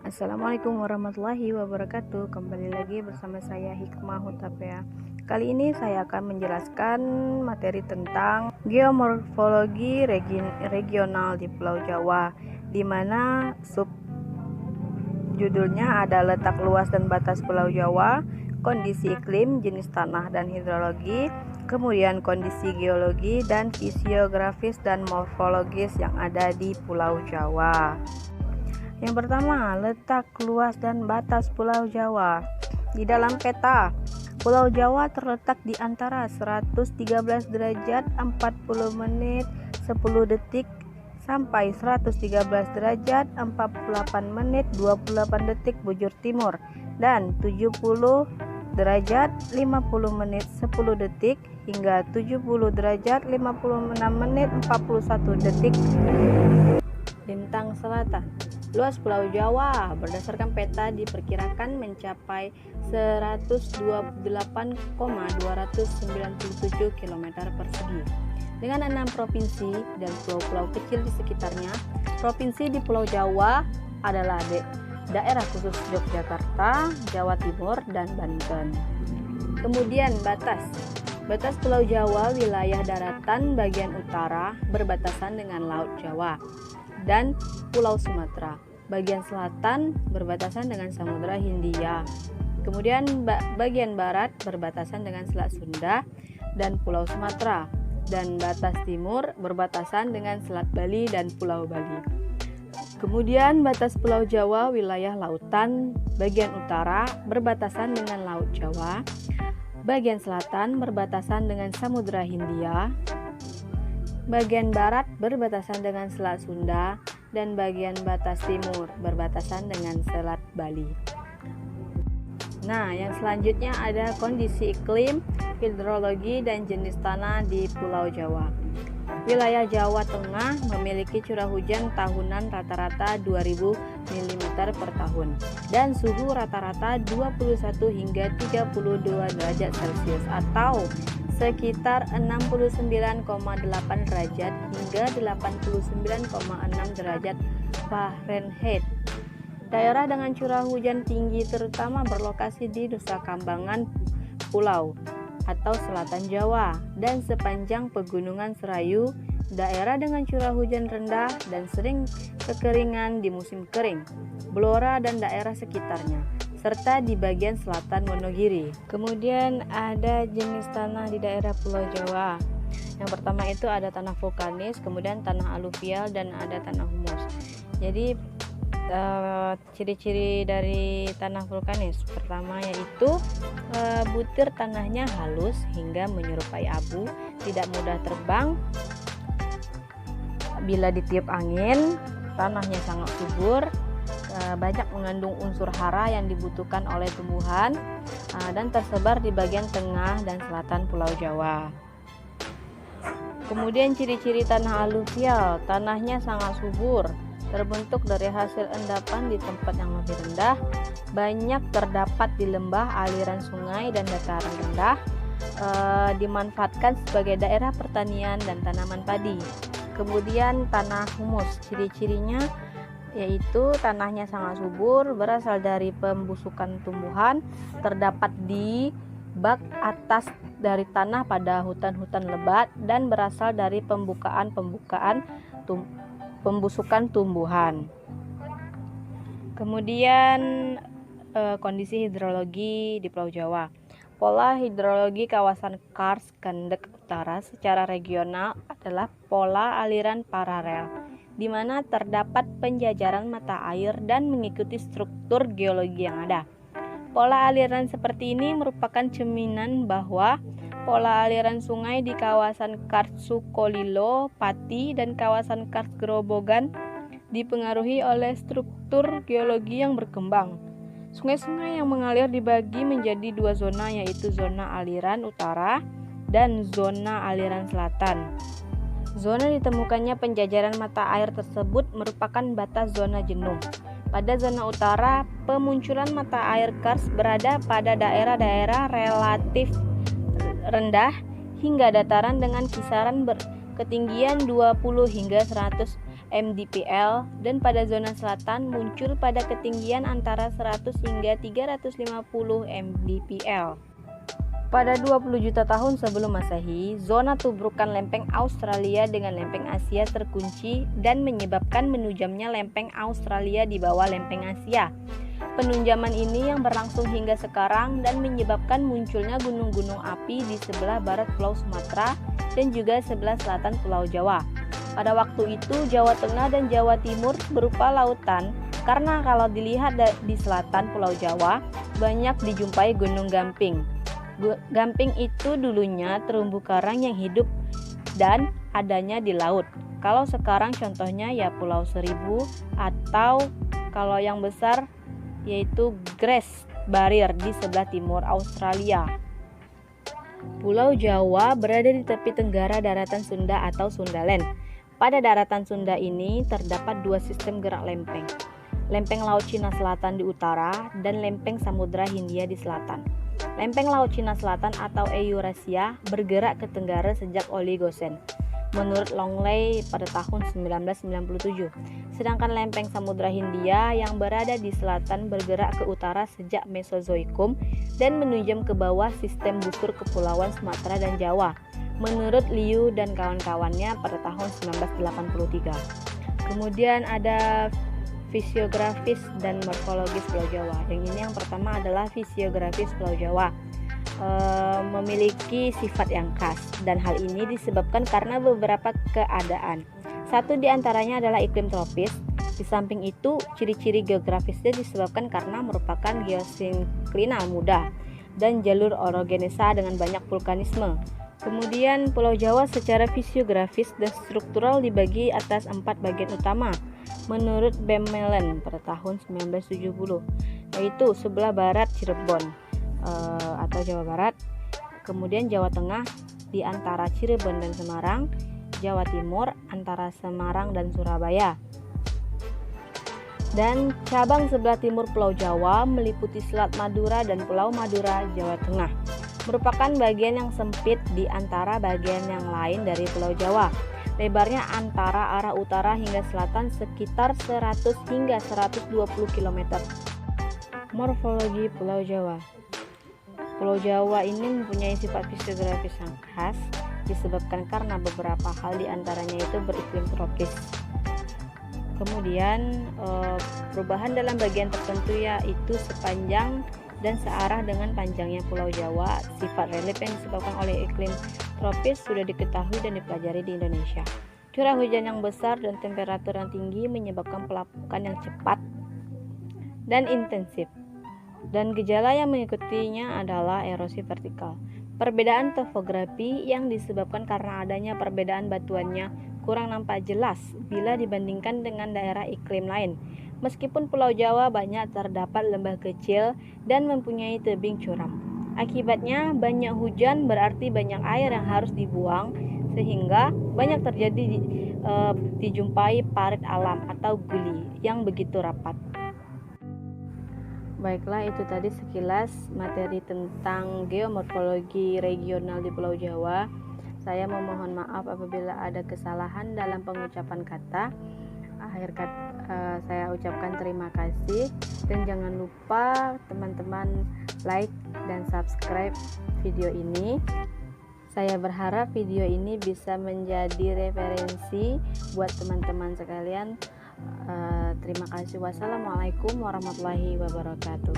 Assalamualaikum warahmatullahi wabarakatuh. Kembali lagi bersama saya Hikmah Hutapea. Kali ini saya akan menjelaskan materi tentang geomorfologi regional di Pulau Jawa, di mana judulnya ada letak luas dan batas Pulau Jawa, kondisi iklim, jenis tanah dan hidrologi, kemudian kondisi geologi dan fisiografis dan morfologis yang ada di Pulau Jawa. Yang pertama, letak luas dan batas Pulau Jawa. Di dalam peta, Pulau Jawa terletak di antara 113 derajat 40 menit 10 detik sampai 113 derajat 48 menit 28 detik bujur timur dan 70 derajat 50 menit 10 detik hingga 70 derajat 56 menit 41 detik lintang selatan. Luas Pulau Jawa berdasarkan peta diperkirakan mencapai 128,297 km persegi. Dengan 6 provinsi dan pulau-pulau kecil di sekitarnya, provinsi di Pulau Jawa adalah daerah khusus Yogyakarta, Jawa Timur, dan Banten. Kemudian batas Pulau Jawa wilayah daratan bagian utara berbatasan dengan Laut Jawa dan Pulau Sumatera. Bagian selatan berbatasan dengan Samudra Hindia. Kemudian bagian barat berbatasan dengan Selat Sunda dan Pulau Sumatera. Dan batas timur berbatasan dengan Selat Bali dan Pulau Bali. Kemudian batas Pulau Jawa wilayah lautan bagian utara berbatasan dengan Laut Jawa. Bagian selatan berbatasan dengan Samudra Hindia. Bagian barat berbatasan dengan Selat Sunda dan bagian batas timur berbatasan dengan Selat Bali. Nah, yang selanjutnya ada kondisi iklim, hidrologi, dan jenis tanah di Pulau Jawa. Wilayah Jawa Tengah memiliki curah hujan tahunan rata-rata 2000 mm per tahun dan suhu rata-rata 21 hingga 32 derajat Celcius atau sekitar 69,8 derajat hingga 89,6 derajat Fahrenheit. Daerah dengan curah hujan tinggi terutama berlokasi di Nusa Kambangan Pulau atau Selatan Jawa dan sepanjang Pegunungan Serayu. Daerah dengan curah hujan rendah dan sering kekeringan di musim kering, Blora dan daerah sekitarnya, serta di bagian selatan Wonogiri. Kemudian ada jenis tanah di daerah Pulau Jawa. Yang pertama itu ada tanah vulkanis, kemudian tanah aluvial, dan ada tanah humus. Jadi ciri-ciri dari tanah vulkanis pertama yaitu butir tanahnya halus hingga menyerupai abu, tidak mudah terbang bila ditiup angin, tanahnya sangat subur, banyak mengandung unsur hara yang dibutuhkan oleh tumbuhan, dan tersebar di bagian tengah dan selatan Pulau Jawa. Kemudian ciri-ciri tanah aluvial, tanahnya sangat subur, terbentuk dari hasil endapan di tempat yang lebih rendah, banyak terdapat di lembah, aliran sungai, dan dataran rendah, dimanfaatkan sebagai daerah pertanian dan tanaman padi. Kemudian tanah humus, ciri-cirinya yaitu tanahnya sangat subur, berasal dari pembusukan tumbuhan, terdapat di bak atas dari tanah pada hutan-hutan lebat, dan berasal dari pembusukan tumbuhan. Kemudian kondisi hidrologi di Pulau Jawa. Pola hidrologi kawasan Kars Kendek Utara secara regional adalah pola aliran paralel, di mana terdapat penjajaran mata air dan mengikuti struktur geologi yang ada. Pola aliran seperti ini merupakan cerminan bahwa pola aliran sungai di kawasan Kars Sukolilo, Pati, dan kawasan Kars Grobogan dipengaruhi oleh struktur geologi yang berkembang. Sungai-sungai yang mengalir dibagi menjadi dua zona, yaitu zona aliran utara dan zona aliran selatan. Zona ditemukannya penjajaran mata air tersebut merupakan batas zona jenuh. Pada zona utara, pemunculan mata air Kars berada pada daerah-daerah relatif rendah hingga dataran dengan kisaran ketinggian 20 hingga 100 mdpl, dan pada zona selatan muncul pada ketinggian antara 100 hingga 350 mdpl. Pada 20 juta tahun sebelum Masehi, zona tubrukan lempeng Australia dengan lempeng Asia terkunci dan menyebabkan menunjamnya lempeng Australia di bawah lempeng Asia. Penunjaman ini yang berlangsung hingga sekarang dan menyebabkan munculnya gunung-gunung api di sebelah barat Pulau Sumatera dan juga sebelah selatan Pulau Jawa. Pada waktu itu, Jawa Tengah dan Jawa Timur berupa lautan, karena kalau dilihat di selatan Pulau Jawa, banyak dijumpai gunung gamping. Gamping itu dulunya terumbu karang yang hidup dan adanya di laut. Kalau sekarang contohnya ya Pulau Seribu, atau kalau yang besar yaitu Great Barrier di sebelah timur Australia. Pulau Jawa berada di tepi tenggara daratan Sunda atau Sundaland. Pada daratan Sunda ini terdapat dua sistem gerak lempeng. Lempeng Laut Cina Selatan di utara dan lempeng Samudra Hindia di selatan. Lempeng Laut Cina Selatan atau Eurasia bergerak ke tenggara sejak Oligosen, menurut Longley pada tahun 1997. Sedangkan lempeng Samudra Hindia yang berada di selatan bergerak ke utara sejak Mesozoikum dan menunjam ke bawah sistem busur kepulauan Sumatera dan Jawa, menurut Liu dan kawan-kawannya pada tahun 1983. Kemudian ada fisiografis dan morfologis Pulau Jawa. Yang pertama adalah fisiografis Pulau Jawa. Memiliki sifat yang khas, dan hal ini disebabkan karena beberapa keadaan. Satu di antaranya adalah iklim tropis. Di samping itu, ciri-ciri geografisnya disebabkan karena merupakan geosinklinal mudah dan jalur orogenesa dengan banyak vulkanisme. Kemudian Pulau Jawa secara fisiografis dan struktural dibagi atas 4 bagian utama menurut Bemmelen pada tahun 1970, yaitu sebelah barat Cirebon atau Jawa Barat, kemudian Jawa Tengah di antara Cirebon dan Semarang, Jawa Timur antara Semarang dan Surabaya, dan cabang sebelah timur Pulau Jawa meliputi Selat Madura dan Pulau Madura, Jawa Tengah, merupakan bagian yang sempit di antara bagian yang lain dari Pulau Jawa. Lebarnya antara arah utara hingga selatan sekitar 100 hingga 120 km. Morfologi Pulau Jawa. Pulau Jawa ini mempunyai sifat fisiografis yang khas disebabkan karena beberapa hal, diantaranya itu beriklim tropis. Kemudian perubahan dalam bagian tertentu yaitu sepanjang dan searah dengan panjangnya Pulau Jawa. Sifat relief yang disebabkan oleh iklim tropis sudah diketahui dan dipelajari di Indonesia. Curah hujan yang besar dan temperatur yang tinggi menyebabkan pelapukan yang cepat dan intensif, dan gejala yang mengikutinya adalah erosi vertikal. Perbedaan topografi yang disebabkan karena adanya perbedaan batuannya kurang nampak jelas bila dibandingkan dengan daerah iklim lain. Meskipun Pulau Jawa banyak terdapat lembah kecil dan mempunyai tebing curam. Akibatnya banyak hujan berarti banyak air yang harus dibuang, sehingga banyak terjadi dijumpai parit alam atau guli yang begitu rapat. Baiklah, itu tadi sekilas materi tentang geomorfologi regional di Pulau Jawa. Saya memohon maaf apabila ada kesalahan dalam pengucapan kata. Saya ucapkan terima kasih, dan jangan lupa teman-teman like dan subscribe video ini. Saya berharap video ini bisa menjadi referensi buat teman-teman sekalian. Terima kasih. Wassalamualaikum warahmatullahi wabarakatuh.